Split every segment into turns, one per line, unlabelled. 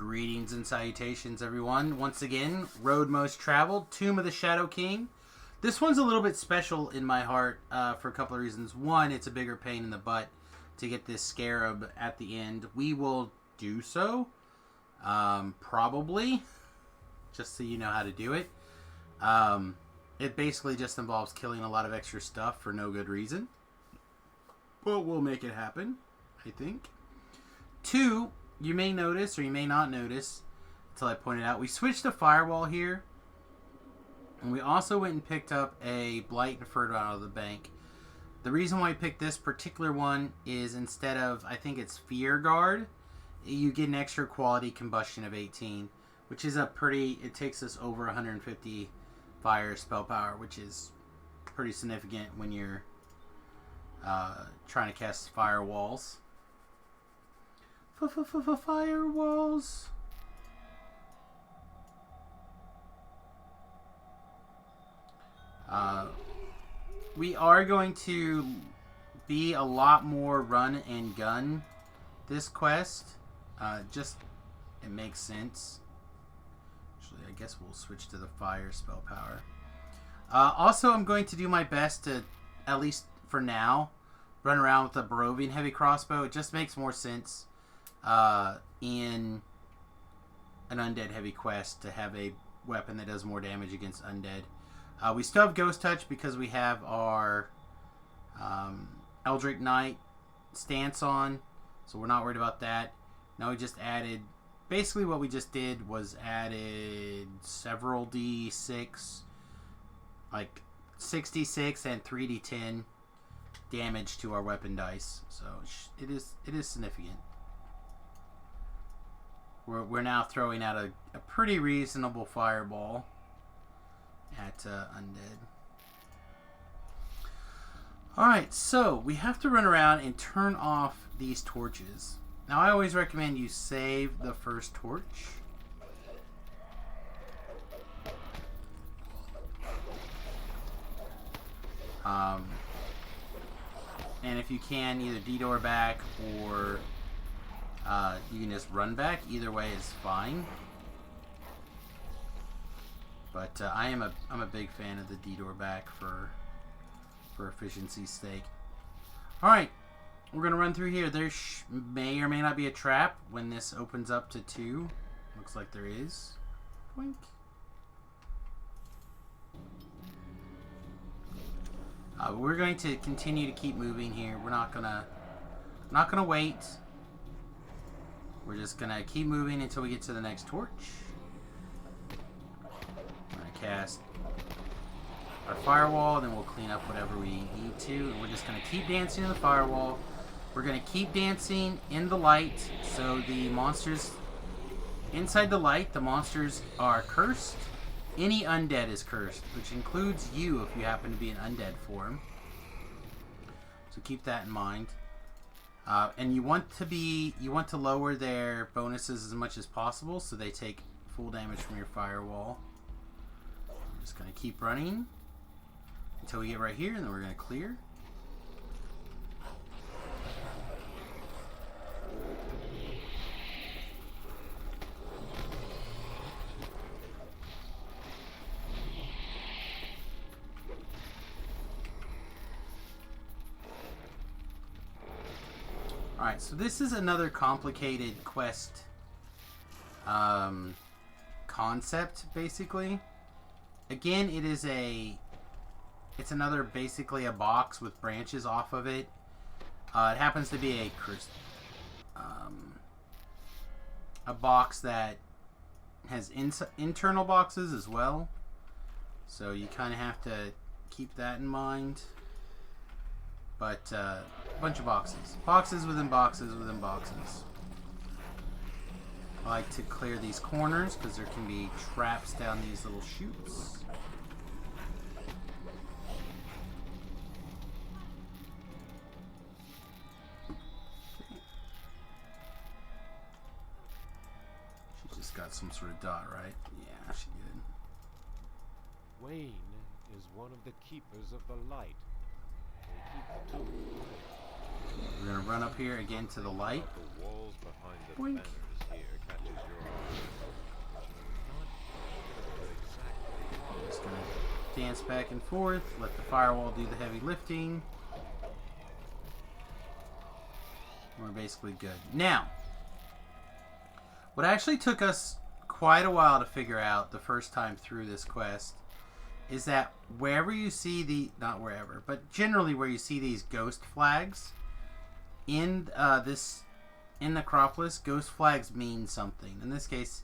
Greetings and salutations, everyone. Once again, Road Most Traveled, Tomb of the Shadow King. This one's a little bit special in my heart for a couple of reasons. One, it's a bigger pain in the butt to get this scarab at the end. We will do so, probably, just so you know how to do it. It basically just involves killing a lot of extra stuff for no good reason. But we'll make it happen, I think. Two, you may notice, or you may not notice, until I point it out, we switched to Firewall here. And we also went and picked up a Blight Inferno out of the bank. The reason why I picked this particular one is instead of, I think it's Fear Guard, you get an extra quality combustion of 18. Which is a pretty, it takes us over 150 fire spell power, which is pretty significant when you're trying to cast firewalls. Firewalls. We are going to be a lot more run and gun this quest. Just, it makes sense. Actually, I guess we'll switch to the fire spell power. Also, I'm going to do my best to, at least for now, run around with a Barovian heavy crossbow. It just makes more sense in an undead heavy quest to have a weapon that does more damage against undead. We still have Ghost Touch because we have our Eldritch Knight stance on, so we're not worried about that. Now we just added, basically what we just did was added several D6, like 66 and 3d10 damage to our weapon dice, so it is significant. We're now throwing out a pretty reasonable fireball at undead. Alright, so we have to run around and turn off these torches. Now I always recommend you save the first torch. And if you can, either detour back or you can just run back. Either way is fine. But I'm a big fan of the detour back for efficiency's sake. All right, we're gonna run through here. There may or may not be a trap when this opens up to 2. Looks like there is. Boink. We're going to continue to keep moving here. We're not gonna wait. We're just gonna keep moving until we get to the next torch. I'm gonna cast our firewall, and then we'll clean up whatever we need to. And we're just gonna keep dancing in the firewall. We're gonna keep dancing in the light, so the monsters inside the light, the monsters are cursed. Any undead is cursed, which includes you if you happen to be an undead form. So keep that in mind. And you want to lower their bonuses as much as possible, so they take full damage from your firewall. I'm just gonna keep running until we get right here, and then we're gonna clear. Alright, so this is another complicated quest concept, basically. Again, it's another, basically a box with branches off of it. It happens to be a box that has internal boxes as well. So you kind of have to keep that in mind. But a bunch of boxes. Boxes within boxes within boxes. I like to clear these corners because there can be traps down these little chutes. She just got some sort of dot, right? Yeah, she did.
Wayne is one of the keepers of the light.
We're gonna run up here again to the light.
The walls behind the
Boink.
banners here catches your eye.
dance back and forth. Let the firewall do the heavy lifting. We're basically good. Now, what actually took us quite a while to figure out the first time through this quest is that wherever you see not wherever, but generally where you see these ghost flags in Necropolis, ghost flags mean something. In this case,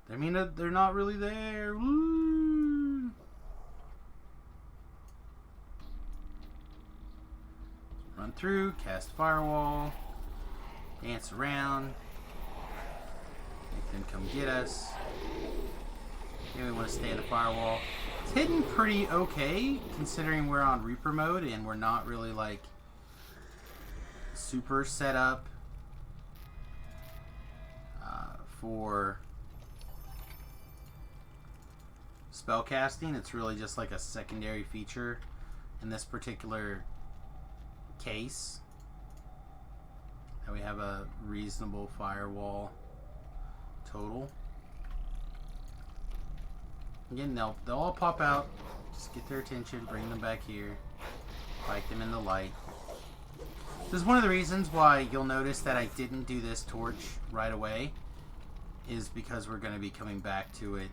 they mean that they're not really there. Woo! Run through, cast firewall, dance around. Make them come get us. Maybe we want to stay in the firewall. It's hidden pretty okay, considering we're on Reaper mode and we're not really like super set up for spellcasting. It's really just like a secondary feature in this particular case. And we have a reasonable firewall total. Again, they'll all pop out. Just get their attention, bring them back here, fight them in the light. This is one of the reasons why you'll notice that I didn't do this torch right away, is because we're going to be coming back to it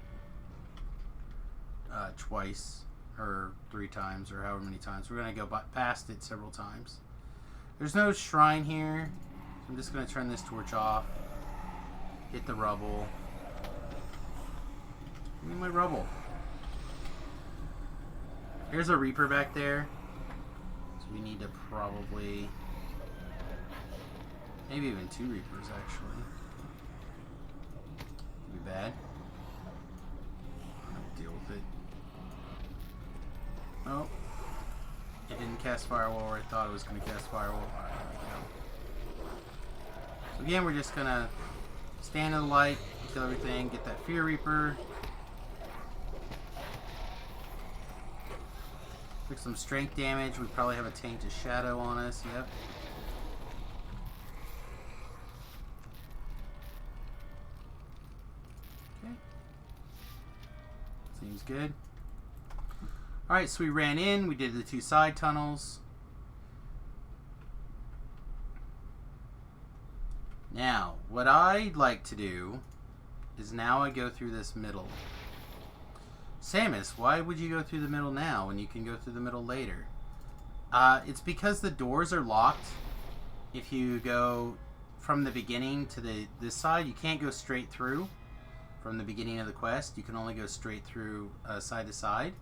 twice or 3 times or however many times. We're going to go past it several times. There's no shrine here. I'm just going to turn this torch off. Hit the rubble. Give me my rubble. There's a Reaper back there. So we need to probably... maybe even 2 Reapers, actually. Could be bad. I'll deal with it. Oh. It didn't cast Firewall where I thought it was going to cast Firewall. Alright, there we go. So again, we're just going to stand in the light, kill everything, get that Fear Reaper. Took some strength damage. We probably have a Tainted Shadow on us. Yep. Okay. Seems good. Alright, so we ran in. We did the 2 side tunnels. Now, what I'd like to do is now I go through this middle. Samius, why would you go through the middle now when you can go through the middle later? It's because the doors are locked. If you go from the beginning to this side, you can't go straight through from the beginning of the quest. You can only go straight through side to side,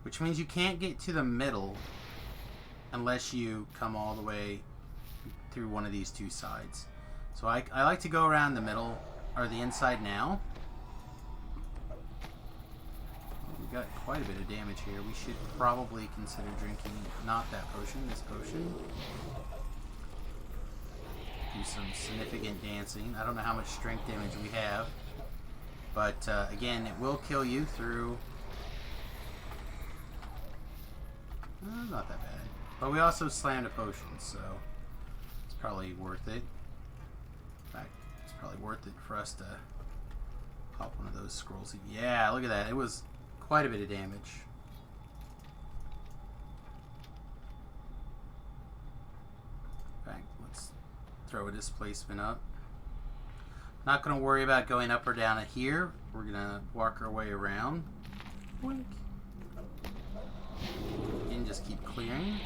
which means you can't get to the middle unless you come all the way through one of these 2 sides. So I like to go around the middle, or the inside now. We got quite a bit of damage here. We should probably consider drinking not that potion, this potion. Do some significant dancing. I don't know how much strength damage we have, but again, it will kill you through... not that bad. But we also slammed a potion, so it's probably worth it. In fact, it's probably worth it for us to pop one of those scrolls. Yeah, look at that. It was quite a bit of damage. In fact, let's throw a displacement up. Not going to worry about going up or down at here. We're going to walk our way around. Boink. And just keep clearing.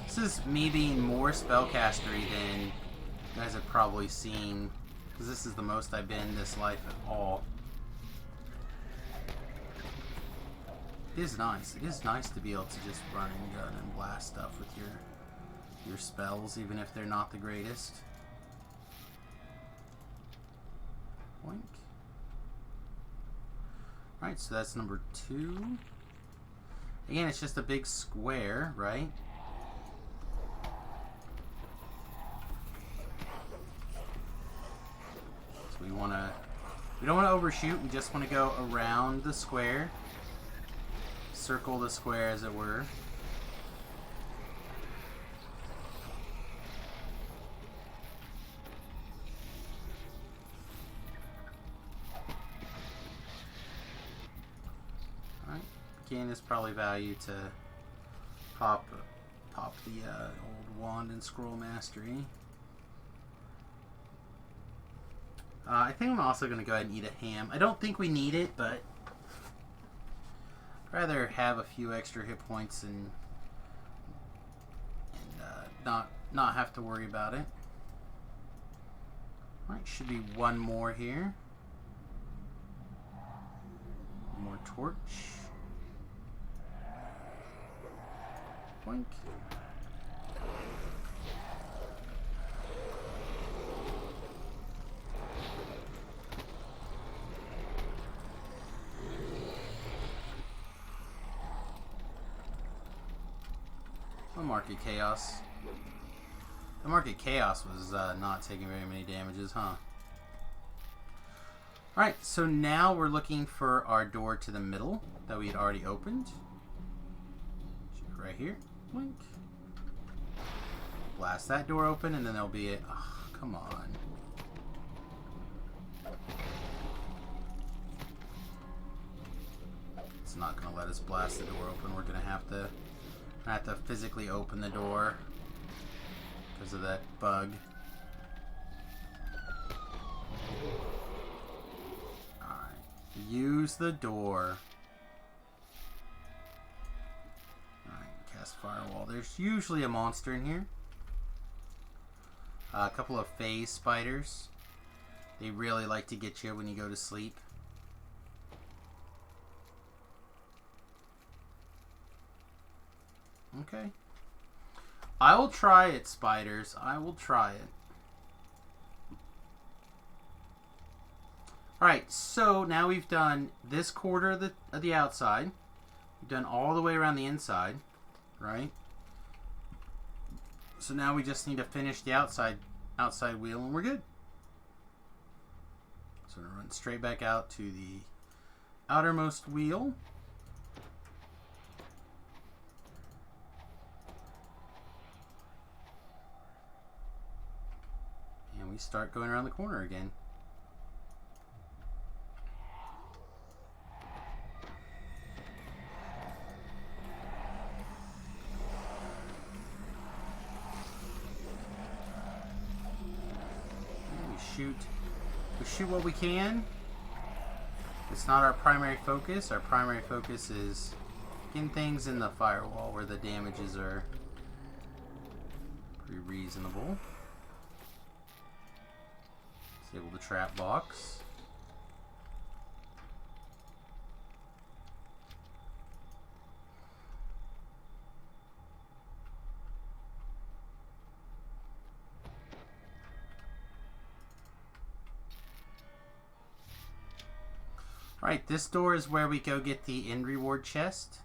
This is me being more spellcastery than you guys have probably seen, because this is the most I've been in this life at all. It is nice. It is nice to be able to just run and gun and blast stuff with your spells, even if they're not the greatest. Boink. Alright, so that's number 2. Again, it's just a big square, right? So we don't want to overshoot, we just want to go around the square. Circle the square, as it were. Again, it's probably value to pop the old wand and scroll mastery. I think I'm also going to go ahead and eat a ham. I don't think we need it, but I'd rather have a few extra hit points and not have to worry about it. Alright, should be one more here. One more torch. Boink. Market Chaos. The Market Chaos was not taking very many damages, huh? Alright, so now we're looking for our door to the middle that we had already opened. Right here. Blink. Blast that door open, and then there'll be a... Oh, come on. It's not going to let us blast the door open. We're going to have to physically open the door because of that bug. Alright. Use the door. Alright, cast Firewall. There's usually a monster in here. A couple of phase spiders. They really like to get you when you go to sleep. Okay. I will try it, spiders. I will try it. Alright, so now we've done this quarter of the outside. We've done all the way around the inside, right? So now we just need to finish the outside wheel and we're good. So we're going to run straight back out to the outermost wheel. And we start going around the corner again. We shoot what we can. It's not our primary focus. Our primary focus is getting things in the firewall where the damages are pretty reasonable. Disable the trap box. Alright, this door is where we go get the end reward chest.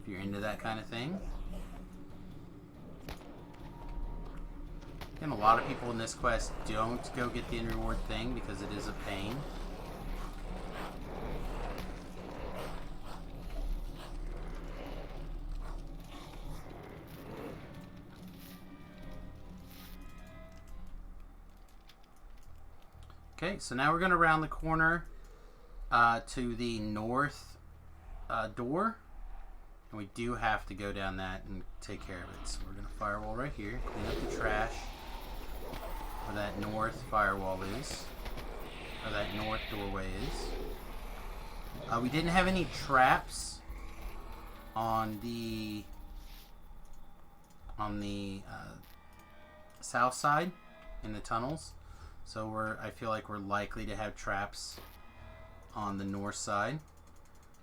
If you're into that kind of thing. And a lot of people in this quest don't go get the end reward thing because it is a pain. Okay, so now we're going to round the corner to the north door. And we do have to go down that and take care of it. So we're going to firewall right here. Clean up the trash where that north firewall is. Or that north doorway is. We didn't have any traps on the south side in the tunnels. So I feel like we're likely to have traps on the north side.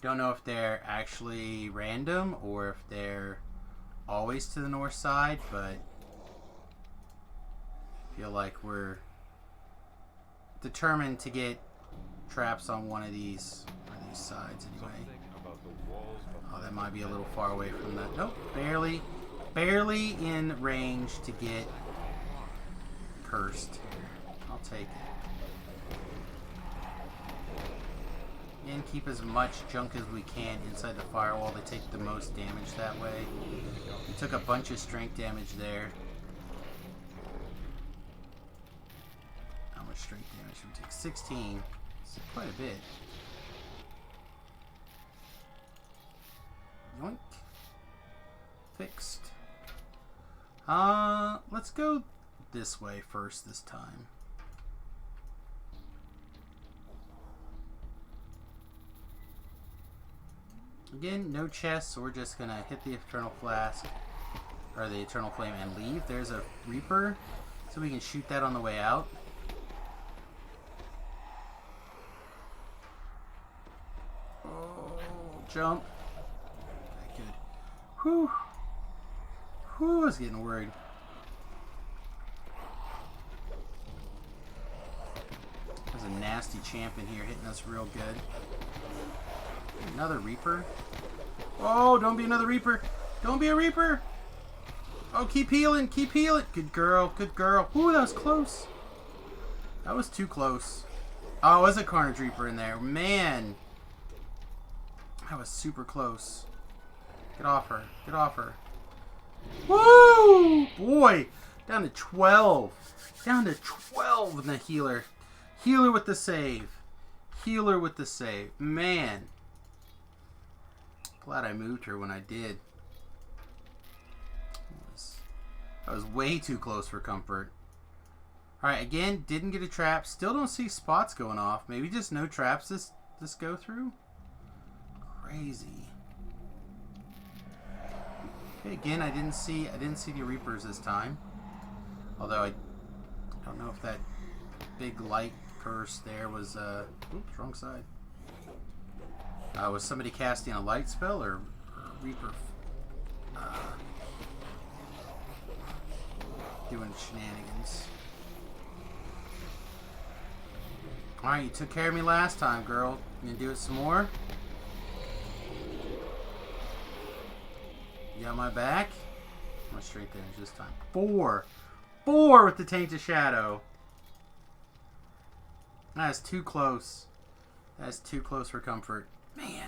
Don't know if they're actually random or if they're always to the north side, but I feel like we're determined to get traps on one of these sides anyway. Oh, that might be a little far away from that. Nope, barely in range to get cursed. I'll take it. And keep as much junk as we can inside the firewall to take the most damage that way. We took a bunch of strength damage there. How much strength damage should we take? 16. It's quite a bit. Yoink. Fixed. Let's go this way first this time. Again, no chests, so we're just gonna hit the Eternal Flask, or the Eternal Flame, and leave. There's a Reaper, so we can shoot that on the way out. Oh, jump. Okay, good. Whew. Whew, I was getting worried. There's a nasty champ in here hitting us real good. Another Reaper. Oh, don't be another Reaper. Don't be a Reaper. Oh, keep healing. Keep healing. Good girl. Good girl. Ooh, that was close. That was too close. Oh, it was a Carnage Reaper in there. Man. That was super close. Get off her. Get off her. Woo! Boy. Down to 12. Down to 12 in the healer. Healer with the save. Healer with the save. Man. Glad I moved her when I did. That was way too close for comfort. Alright, again, didn't get a trap. Still don't see spots going off. Maybe just no traps this go through? Crazy. Okay, again, I didn't see the Reapers this time. Although I don't know if that big light curse there was oops, wrong side. Was somebody casting a light spell or a Reaper doing shenanigans? Alright, you took care of me last time, girl. You gonna do it some more? You got my back? My straight damage this time. 4! 4 with the Tainted Shadow. That's too close. That's too close for comfort. Man.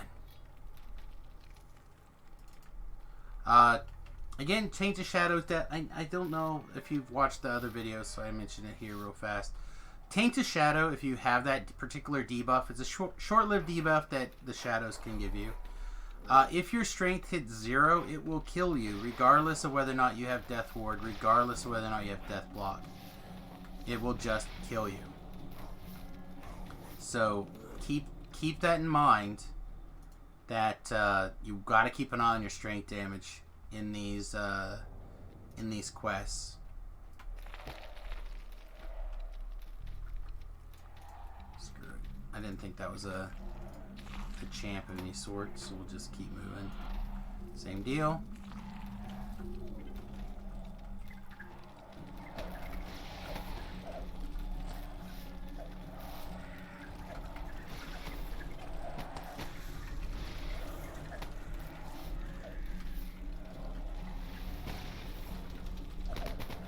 Again, Tainted Shadow's death. I don't know if you've watched the other videos, so I mentioned it here real fast. Tainted Shadow, if you have that particular debuff, it's a short-lived debuff that the shadows can give you. If your strength hits 0, it will kill you, regardless of whether or not you have Death Ward, regardless of whether or not you have Death Block. It will just kill you. So keep that in mind. That you got to keep an eye on your strength damage in these quests. Screw it. I didn't think that was a champ of any sort, so we'll just keep moving. Same deal.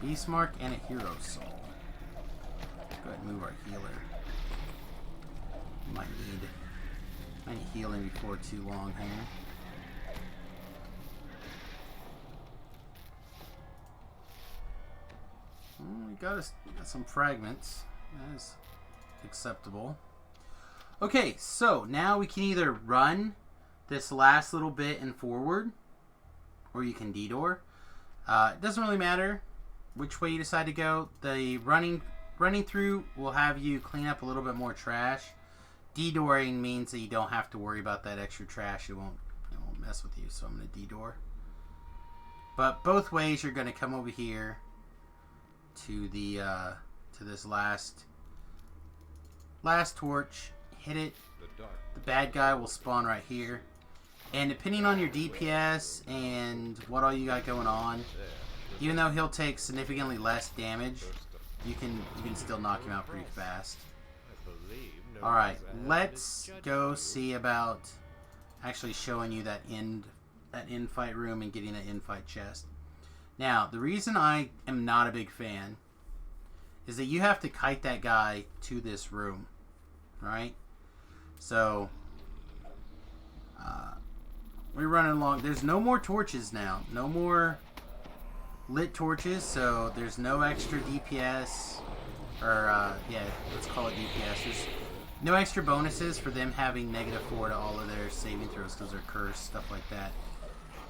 Beast Mark and a Hero Soul. Go ahead and move our healer. Might need healing before too long here. We got some fragments. That is acceptable. Okay, so now we can either run this last little bit and forward, or you can detour. It doesn't really matter which way you decide to go. The running through will have you clean up a little bit more trash. Detouring means that you don't have to worry about that extra trash. It won't mess with you, so I'm going to detour. But both ways, you're going to come over here to the to this last torch, hit it. The bad guy will spawn right here. And depending on your DPS and what all you got going on, even though he'll take significantly less damage, you can still knock him out pretty fast. Alright, let's go see about actually showing you that end fight room and getting that end fight chest. Now, the reason I am not a big fan is that you have to kite that guy to this room. Right? So, we're running along. There's no more torches now. No more lit torches, so there's no extra DPS. Or, yeah, let's call it DPS. There's No extra bonuses for them having -4 to all of their saving throws because they're cursed, stuff like that.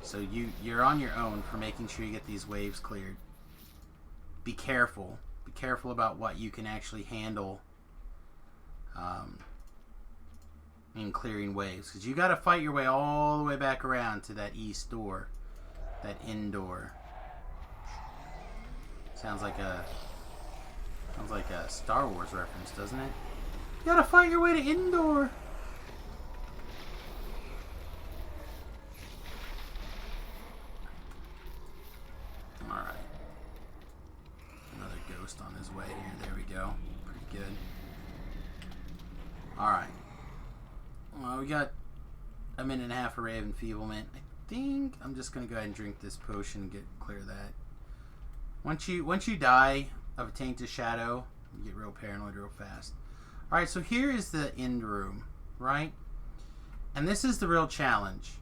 So you're on your own for making sure you get these waves cleared. Be careful. Be careful about what you can actually handle in clearing waves, because you got to fight your way all the way back around to that east door, that indoor. Sounds like a Star Wars reference, doesn't it? You gotta fight your way to indoor. Alright. Another ghost on his way here. There we go. Pretty good. Alright. Well, we got a minute and a half of Ray of Enfeeblement. I think I'm just gonna go ahead and drink this potion and clear that. Once you die of a tainted shadow, you get real paranoid real fast. Alright, so here is the end room, right? And this is the real challenge.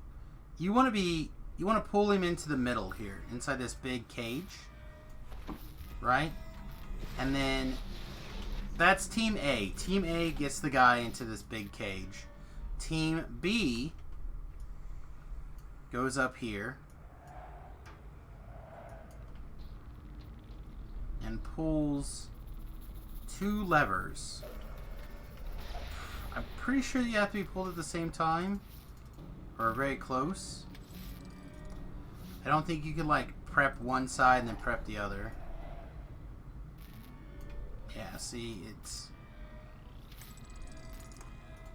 You want to pull him into the middle here, inside this big cage, right? And then that's Team A. Team A gets the guy into this big cage. Team B goes up here and pulls 2 levers. I'm pretty sure you have to be pulled at the same time, or very close. I don't think you can like prep one side and then prep the other. Yeah, see, it's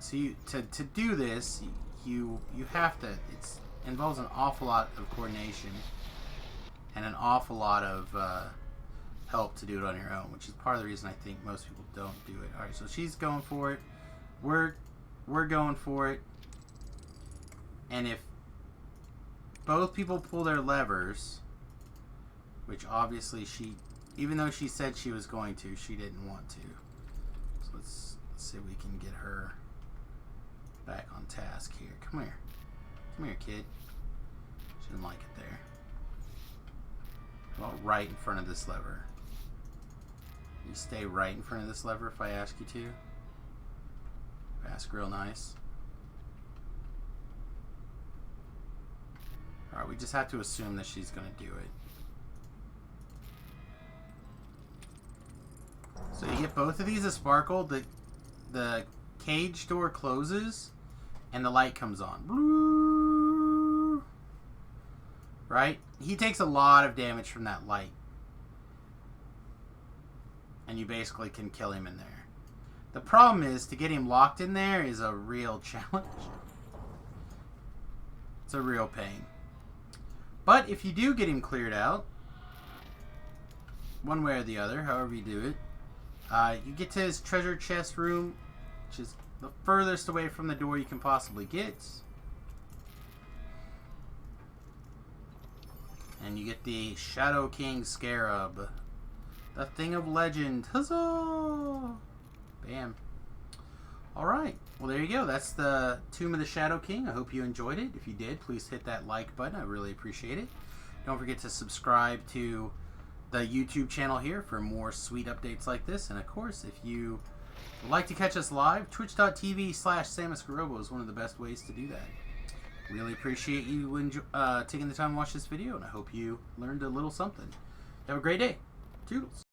to do this, you have to. It involves an awful lot of coordination and an awful lot of help to do it on your own, which is part of the reason I think most people don't do it. All right, so she's going for it. We're going for it. And if both people pull their levers, which obviously even though she said she was going to, she didn't want to. So let's see if we can get her back on task here. Come here. Come here, kid. She didn't like it there. Well, right in front of this lever. You stay right in front of this lever if I ask you to. Ask real nice. Alright, we just have to assume that she's going to do it. So you get both of these to sparkle. The cage door closes and the light comes on. Right? He takes a lot of damage from that light. And you basically can kill him in there. The problem is, to get him locked in there is a real challenge. It's a real pain. But if you do get him cleared out, one way or the other, however you do it, you get to his treasure chest room, which is the furthest away from the door you can possibly get. And you get the Shadow King Scarab. The thing of legend. Huzzah! Bam. Alright. Well, there you go. That's the Tomb of the Shadow King. I hope you enjoyed it. If you did, please hit that like button. I really appreciate it. Don't forget to subscribe to the YouTube channel here for more sweet updates like this. And, of course, if you would like to catch us live, twitch.tv/SamusGarobo is one of the best ways to do that. Really appreciate you taking the time to watch this video, and I hope you learned a little something. Have a great day. Toodles.